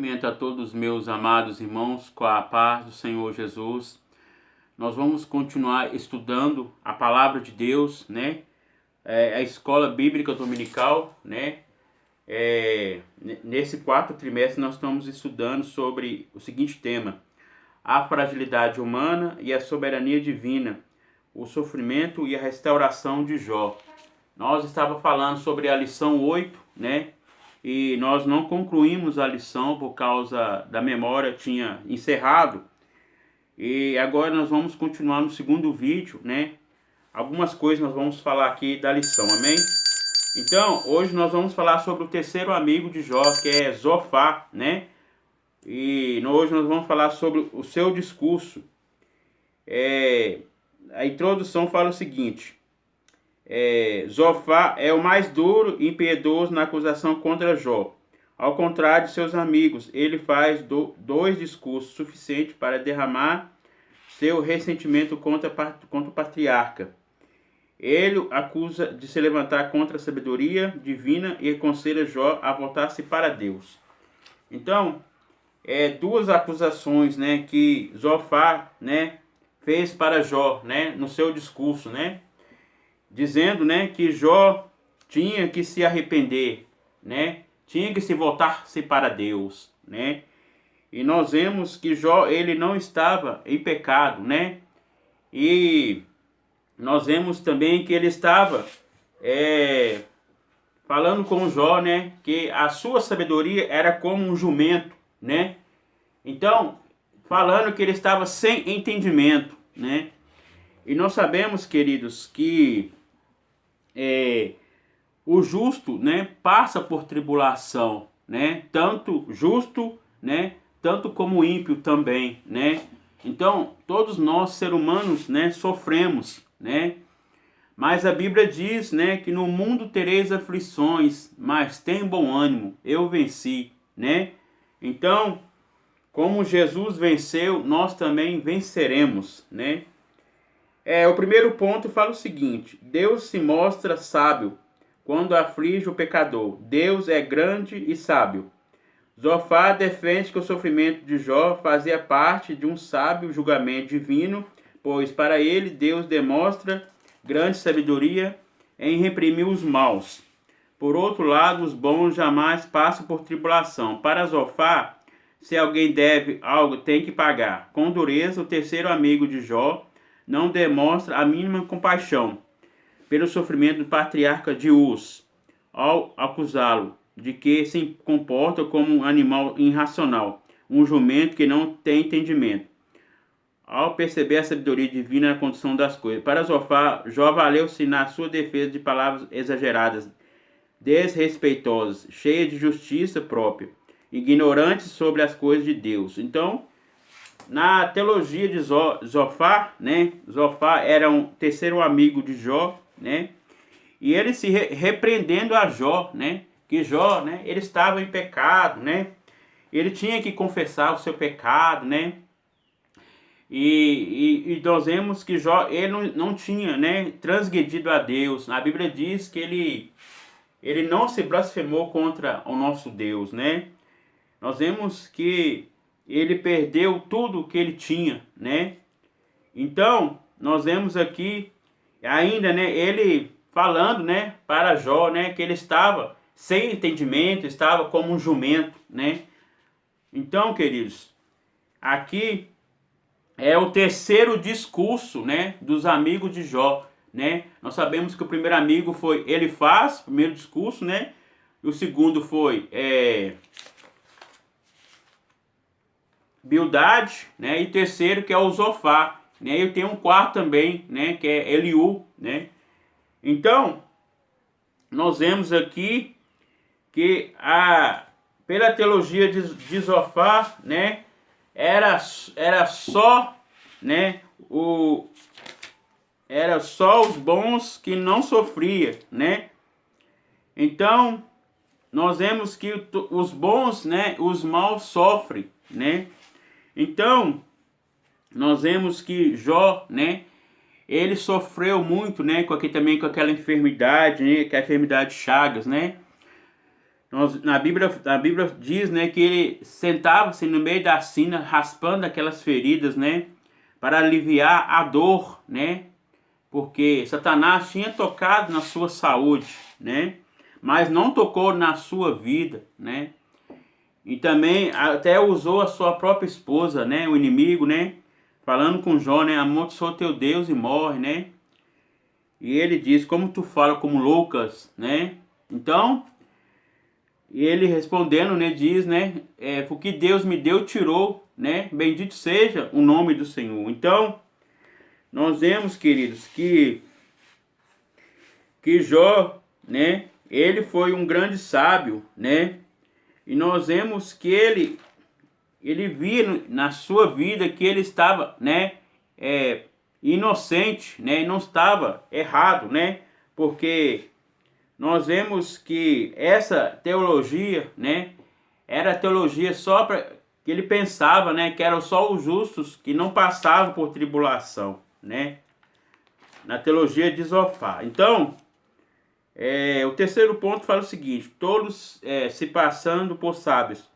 Cumprimento a todos os meus amados irmãos com a paz do Senhor Jesus. Nós vamos continuar estudando a palavra de Deus, né? A escola bíblica dominical, né? Nesse quarto trimestre nós estamos estudando sobre o seguinte tema: a fragilidade humana e a soberania divina, o sofrimento e a restauração de Jó. Nós estávamos falando sobre a lição 8, né? E nós não concluímos a lição por causa da memória, tinha encerrado. E agora nós vamos continuar no segundo vídeo, né? Algumas coisas nós vamos falar aqui da lição, amém? Então, hoje nós vamos falar sobre o terceiro amigo de Jó, que é Zofar, né? E hoje nós vamos falar sobre o seu discurso. A introdução fala o seguinte: Zofar é o mais duro e impiedoso na acusação contra Jó. Ao contrário de seus amigos, ele faz dois discursos suficientes para derramar seu ressentimento contra o patriarca. Ele acusa de se levantar contra a sabedoria divina e aconselha Jó a voltar-se para Deus. Então, duas acusações, né, que Zofar, né, fez para Jó, né, no seu discurso, né, dizendo, né, que Jó tinha que se arrepender, né, tinha que se voltar-se para Deus, né. E nós vemos que Jó, ele não estava em pecado, né, e nós vemos também que ele estava falando com Jó, né, que a sua sabedoria era como um jumento, né. Então, falando que ele estava sem entendimento, né. E nós sabemos, queridos, que o justo, né, passa por tribulação, né, tanto justo, né, tanto como ímpio também, né. Então, todos nós, seres humanos, né, sofremos, né. Mas a Bíblia diz, né, que no mundo tereis aflições, mas tem bom ânimo, eu venci, né. Então, como Jesus venceu, nós também venceremos, né. O primeiro ponto fala o seguinte: Deus se mostra sábio quando aflige o pecador. Deus é grande e sábio. Zofar defende que o sofrimento de Jó fazia parte de um sábio julgamento divino, pois para ele Deus demonstra grande sabedoria em reprimir os maus. Por outro lado, os bons jamais passam por tribulação. Para Zofar, se alguém deve algo, tem que pagar. Com dureza, o terceiro amigo de Jó não demonstra a mínima compaixão pelo sofrimento do patriarca de Uz, ao acusá-lo de que se comporta como um animal irracional, um jumento que não tem entendimento. Ao perceber a sabedoria divina na condição das coisas, para Zofar, Jó valeu-se na sua defesa de palavras exageradas, desrespeitosas, cheias de justiça própria, ignorantes sobre as coisas de Deus. Então, na teologia de Zofar, né, Zofar era um terceiro amigo de Jó, né, e ele se repreendendo a Jó, né, que Jó, né, ele estava em pecado, né, ele tinha que confessar o seu pecado, né, e nós vemos que Jó, ele não tinha, né, transgredido a Deus. A Bíblia diz que ele não se blasfemou contra o nosso Deus, né. Nós vemos que ele perdeu tudo o que ele tinha, né. Então, nós vemos aqui ainda, né, ele falando, né, para Jó, né, que ele estava sem entendimento, estava como um jumento, né. Então, queridos, aqui é o terceiro discurso, né, dos amigos de Jó, né. Nós sabemos que o primeiro amigo foi Elifaz, primeiro discurso, né. O segundo foi Bildade, né, e terceiro que é o Zofar, né, e tem um quarto também, né, que é Eliú, né. Então, nós vemos aqui que pela teologia de Zofar, né, era só, né, era só os bons que não sofria, né. Então, nós vemos que os bons, né, os maus sofrem, né. Então, nós vemos que Jó, né, ele sofreu muito, né, também com aquela enfermidade, né, que é a enfermidade de Chagas, né. Na Bíblia diz, né, que ele sentava-se no meio da sina, raspando aquelas feridas, né, para aliviar a dor, né, porque Satanás tinha tocado na sua saúde, né, mas não tocou na sua vida, né, e também até usou a sua própria esposa, né, o inimigo, né, falando com Jó, né, amaldiçoa teu Deus e morre, né, e ele diz, como tu fala como loucas, né, então, e ele respondendo, né, diz, né, o que Deus me deu, tirou, né, bendito seja o nome do Senhor. Então, nós vemos, queridos, que Jó, né, ele foi um grande sábio, né, e nós vemos que ele via na sua vida que ele estava, né, inocente, né, e não estava errado, né, porque nós vemos que essa teologia, né, era teologia só para que ele pensava, né, que eram só os justos que não passavam por tribulação, né, na teologia de Zofar. Então, o terceiro ponto fala o seguinte: todos se passando por sábios.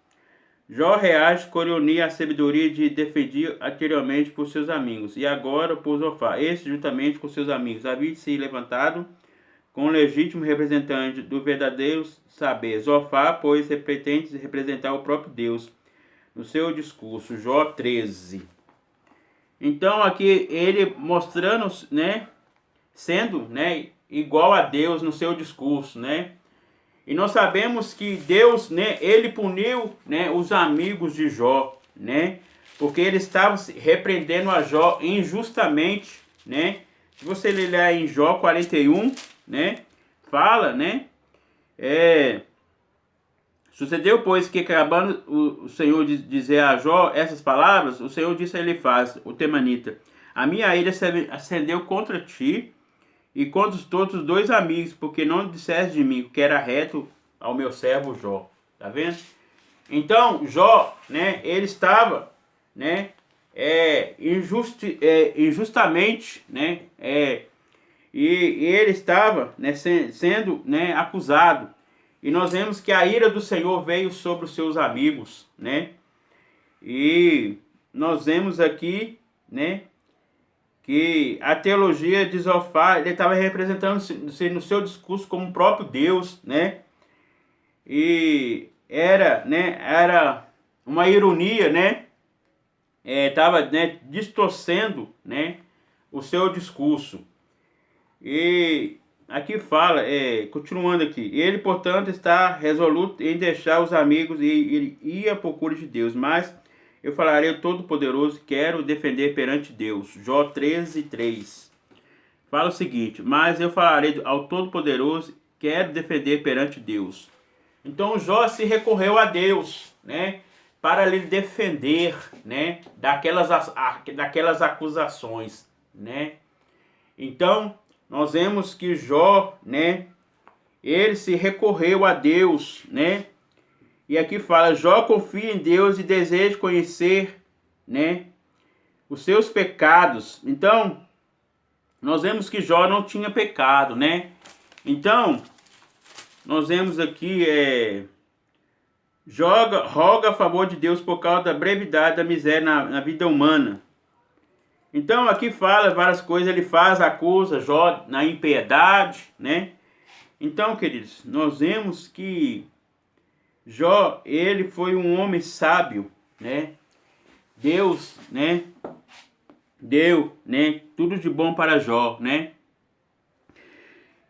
Jó reage com ironia à sabedoria de defendia anteriormente por seus amigos, e agora por Zofar. Este, juntamente com seus amigos, havia se levantado com o legítimo representante do verdadeiro saber. Zofar, pois, pretende representar o próprio Deus no seu discurso, Jó 13. Então, aqui ele mostrando, né, sendo, né, igual a Deus no seu discurso, né? E nós sabemos que Deus, né, ele puniu, né, os amigos de Jó, né? Porque eles estavam repreendendo a Jó injustamente, né? Se você ler em Jó 41, né, fala, né, sucedeu, pois, que acabando o Senhor de dizer a Jó essas palavras, o Senhor disse a Elifaz, o temanita: a minha ira se acendeu contra ti e contra todos os dois amigos, porque não disseste de mim que era reto ao meu servo Jó. Tá vendo? Então, Jó, né, ele estava, né, injustamente, né, e ele estava, né, sendo, né, acusado. E nós vemos que a ira do Senhor veio sobre os seus amigos, né? E nós vemos aqui, né, que a teologia de Zofar, ele estava representando-se no seu discurso como o próprio Deus, né? E era uma ironia, né? Estava, né, distorcendo, né, o seu discurso. E aqui fala, continuando aqui, ele, portanto, está resoluto em deixar os amigos e ir à procura de Deus, mas eu falarei ao Todo-Poderoso, quero defender perante Deus. Jó 13, 3. Fala o seguinte: mas eu falarei ao Todo-Poderoso, quero defender perante Deus. Então Jó se recorreu a Deus, né, para lhe defender, né, daquelas acusações, né. Então, nós vemos que Jó, né, ele se recorreu a Deus, né, e aqui fala, Jó confia em Deus e deseja conhecer, né, os seus pecados. Então, nós vemos que Jó não tinha pecado, né. Então, nós vemos aqui, roga a favor de Deus por causa da brevidade da miséria na vida humana. Então, aqui fala várias coisas, ele acusa Jó na impiedade, né? Então, queridos, nós vemos que Jó, ele foi um homem sábio, né? Deus, né, deu, né, tudo de bom para Jó, né?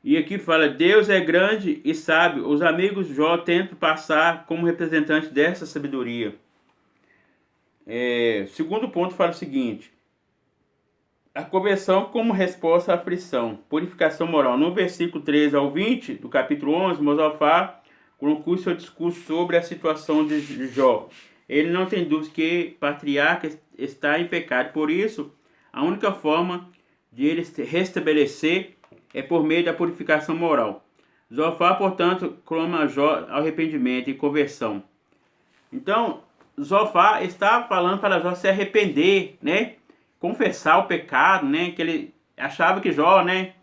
E aqui fala, Deus é grande e sábio. Os amigos de Jó tentam passar como representante dessa sabedoria. Segundo ponto fala o seguinte: a conversão como resposta à aflição, purificação moral. No versículo 13 ao 20 do capítulo 11, Zofar conclui seu discurso sobre a situação de Jó. Ele não tem dúvida que o patriarca está em pecado, por isso a única forma de ele restabelecer é por meio da purificação moral. Zofar, portanto, clama a Jó ao arrependimento e conversão. Então, Zofar está falando para Jó se arrepender, né? Confessar o pecado, né? Que ele achava que Jó, né,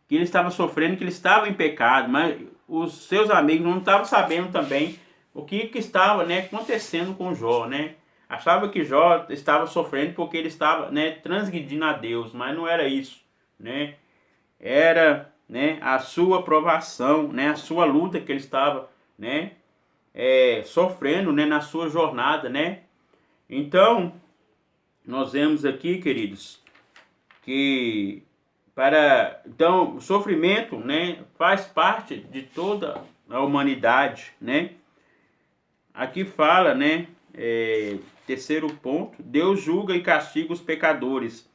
que ele estava sofrendo, que ele estava em pecado, mas os seus amigos não estavam sabendo também o que estava, né, acontecendo com Jó, né? Achava que Jó estava sofrendo porque ele estava, né, transgredindo a Deus, mas não era isso, né? Era, né, a sua provação, né, a sua luta que ele estava, né, sofrendo, né, na sua jornada, né? Então, nós vemos aqui, queridos, que então o sofrimento, né, faz parte de toda a humanidade, né? Aqui fala, né, terceiro ponto, Deus julga e castiga os pecadores.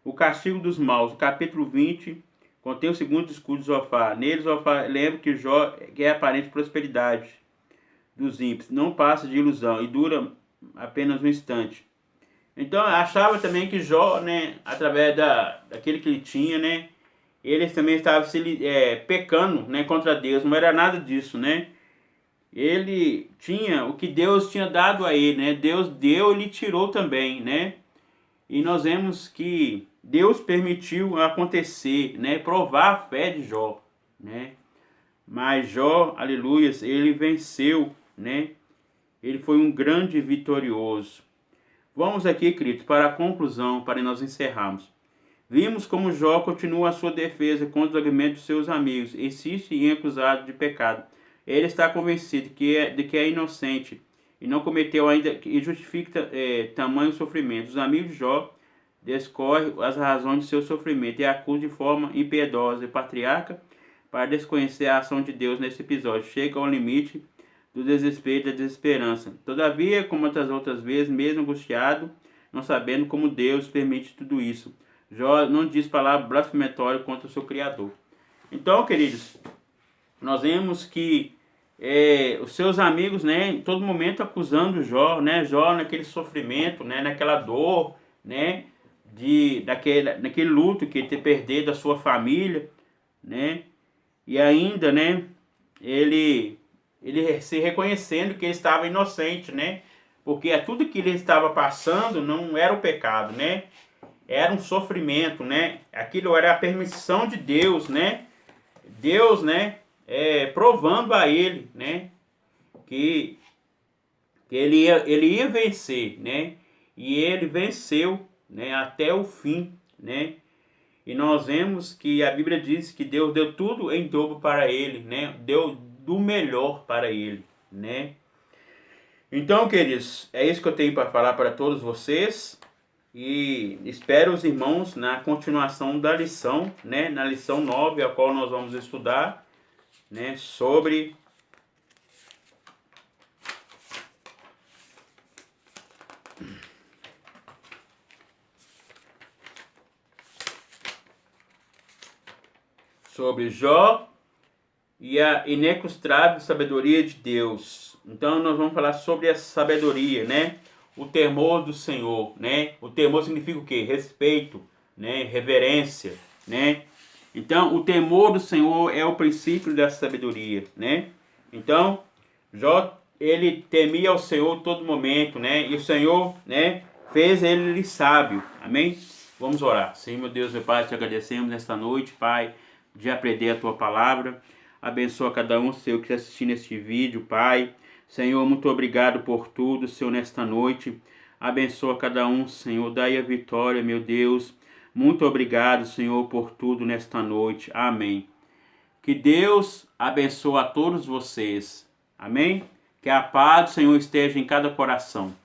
O castigo dos maus, o capítulo 20, contém o segundo discurso de Zofar. Nele, Zofar lembra que Jó que é a aparente prosperidade dos ímpios, não passa de ilusão e dura apenas um instante. Então, achava também que Jó, né, através daquele que ele tinha, né, ele também estava pecando, né, contra Deus. Não era nada disso, né? Ele tinha o que Deus tinha dado a ele, né? Deus deu e ele tirou também, né? E nós vemos que Deus permitiu acontecer, né? Provar a fé de Jó, né? Mas Jó, aleluia, ele venceu, né? Ele foi um grande vitorioso. Vamos aqui, queridos, para a conclusão, para nós encerrarmos. Vimos como Jó continua a sua defesa contra os argumentos de seus amigos, insiste em acusá-lo de pecado. Ele está convencido de que é inocente e não cometeu ainda e justifica tamanho sofrimento. Os amigos de Jó descorrem as razões de seu sofrimento e acusam de forma impiedosa o patriarca para desconhecer a ação de Deus nesse episódio. Chega ao limite do desespero e da desesperança. Todavia, como outras vezes, mesmo angustiado, não sabendo como Deus permite tudo isso, Jó não diz palavra blasfematória contra o seu Criador. Então, queridos, nós vemos que os seus amigos, né, em todo momento acusando Jó, né, Jó naquele sofrimento, né, naquela dor, né, naquele luto que ele ter perdido a sua família, né, e ainda, né, ele se reconhecendo que ele estava inocente, né, porque tudo que ele estava passando não era o pecado, né, era um sofrimento, né, aquilo era a permissão de Deus, né, Deus, né, provando a ele, né, que ele ia vencer, né, e ele venceu, né, até o fim, né, e nós vemos que a Bíblia diz que Deus deu tudo em dobro para ele, né, deu do melhor para ele, né. Então, queridos, é isso que eu tenho para falar para todos vocês e espero os irmãos na continuação da lição, né, na lição 9, a qual nós vamos estudar, né, sobre Jó e a inexplicável sabedoria de Deus. Então nós vamos falar sobre a sabedoria, né? O temor do Senhor, né? O temor significa o quê? Respeito, né? Reverência, né? Então, o temor do Senhor é o princípio da sabedoria, né? Então, Jó, ele temia ao Senhor todo momento, né? E o Senhor, né, fez ele sábio. Amém? Vamos orar. Senhor, meu Deus, meu Pai, te agradecemos nesta noite, Pai, de aprender a Tua palavra. Abençoa cada um, Senhor, que está assistindo este vídeo, Pai. Senhor, muito obrigado por tudo, Senhor, nesta noite. Abençoa cada um, Senhor. Dai a vitória, meu Deus. Muito obrigado, Senhor, por tudo nesta noite. Amém. Que Deus abençoe a todos vocês. Amém? Que a paz do Senhor esteja em cada coração.